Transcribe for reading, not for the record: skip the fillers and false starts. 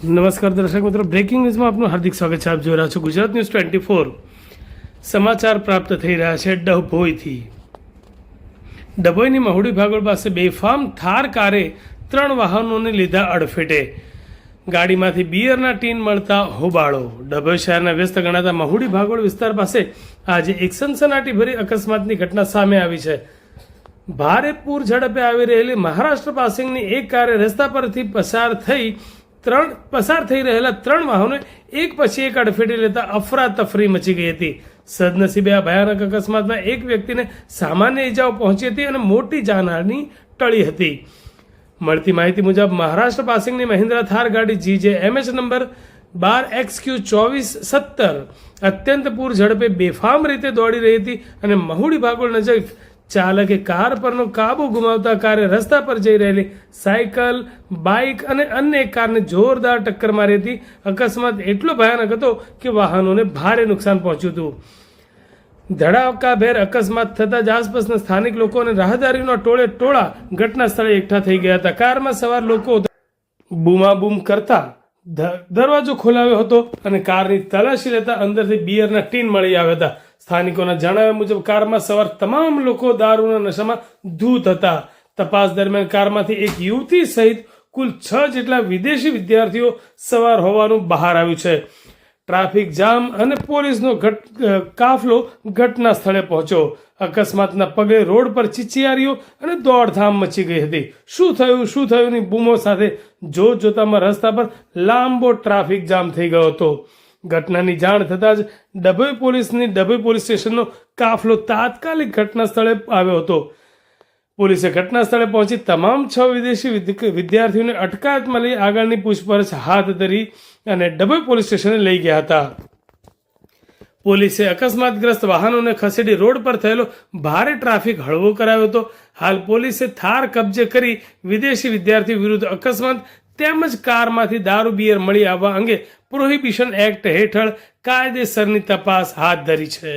નમસ્કાર દર્શક મિત્રો, બ્રેકિંગ ન્યૂઝમાં આપનું હાર્દિક સ્વાગત છે. આપ જોઈ રહ્યા છો ગુજરાત ન્યૂઝ 24. સમાચાર પ્રાપ્ત થઈ રહ્યા છે ડભોઈથી. ડભોઈની મહુડી ભાગોળ પાસે બેફામ થાર કારે 3 વાહનોને લીધા અડફેટે. ગાડીમાંથી બિયરના ટીન મળતા હોબાળો. ડભોઈ શહેરના વ્યસ્ત ગણાતા મહુડી ભાગોળ વિસ્તાર પાસે આજે એક સનસનાટીભરી અકસ્માતની ઘટના સામે આવી છે. ભારે પૂર ઝડપે આવી રહેલી મહારાષ્ટ્ર પાસિંગની એક કારે રસ્તા પરથી પસાર થઈ રહેલા 3 વાહનો એક પછી એક અડફેટે લેતા અફરાતફરી મચી ગઈ હતી. સદનસીબે આ ભયાનક અકસ્માતમાં એક વ્યક્તિને સામાન્ય ઈજાઓ પહોંચી હતી અને મોટી જાનહાની ટળી હતી. મળતી માહિતી મુજબ મહારાષ્ટ્ર પાસિંગની મહિન્દ્રા થાર ગાડી GJMH નંબર 12XQ2470 અત્યંત પૂર ઝડપે બેફામ રીતે દોડી રહી હતી અને મહુડી ભાગોળ નજીક ચાલકે કાર પરનો કાબુ ગુમાવતા કારે રસ્તા પર જઈ રહેલી સાયકલ, બાઇક અને અન્ય એક કારને જોરદાર ટક્કર મારી હતી. અકસ્માત એટલો ભયાનક હતો કે વાહનોને ભારે નુકસાન પહોંચ્યું હતું. ધડાકાભેર અકસ્માત થતાં જ આસપાસના સ્થાનિક લોકો અને રાહદારીઓના ટોળા ઘટના સ્થળે એકઠા થઈ ગયા હતા. કારમાં સવાર લોકો બૂમાબૂમ કરતા દરવાજો ખોલાવ્યો હતો અને કારની તલાશી લેતા અંદરથી બિયરના ટીન મળી આવ્યા હતા. સ્થાનિકોના જણાવ્યા મુજબ કારમાં સવાર તમામ લોકો દારૂના નશામાં ધૂત હતા. તપાસ દરમિયાન કારમાંથી એક યુવતી સહિત કુલ 6 જેટલા વિદેશી વિદ્યાર્થીઓ સવાર હોવાનું બહાર આવ્યું છે. ટ્રાફિક જામ અને પોલીસનો કાફલો ઘટના સ્થળે પહોંચ્યો. અકસ્માતના પગલે રોડ પર ચીચિયારીઓ અને દોડધામ મચી ગઈ હતી. શું થયુંની બૂમો સાથે જોતામાં રસ્તા પર લાંબો ટ્રાફિક જામ થઈ ગયો હતો. ઘટનાની જાણ થતાં જ ડભોઈ પોલીસ સ્ટેશનનો કાફલો તાત્કાલિક ઘટના સ્થળે આવ્યો હતો. પોલીસે ઘટના સ્થળે પહોંચી તમામ 6 વિદેશી વિદ્યાર્થીઓને અટકાયતમાં લઈ આગળની પૂછપરછ હાથ ધરી અને ડભોઈ પોલીસ સ્ટેશને લઈ ગયા હતા. પોલીસે અકસ્માતગ્રસ્ત વાહનોને ખસેડી રોડ પર થયેલો ભારે ટ્રાફિક હળવો કરાવ્યો હતો. હાલ પોલીસે થાર કબજે કરી વિદેશી વિદ્યાર્થીઓ વિરુદ્ધ અકસ્માત તેમજ કારમાંથી દારૂ બિયર મળી આવવા અંગે પ્રોહિબિશન એક્ટ હેઠળ કાયદેસરની તપાસ હાથ ધરી છે.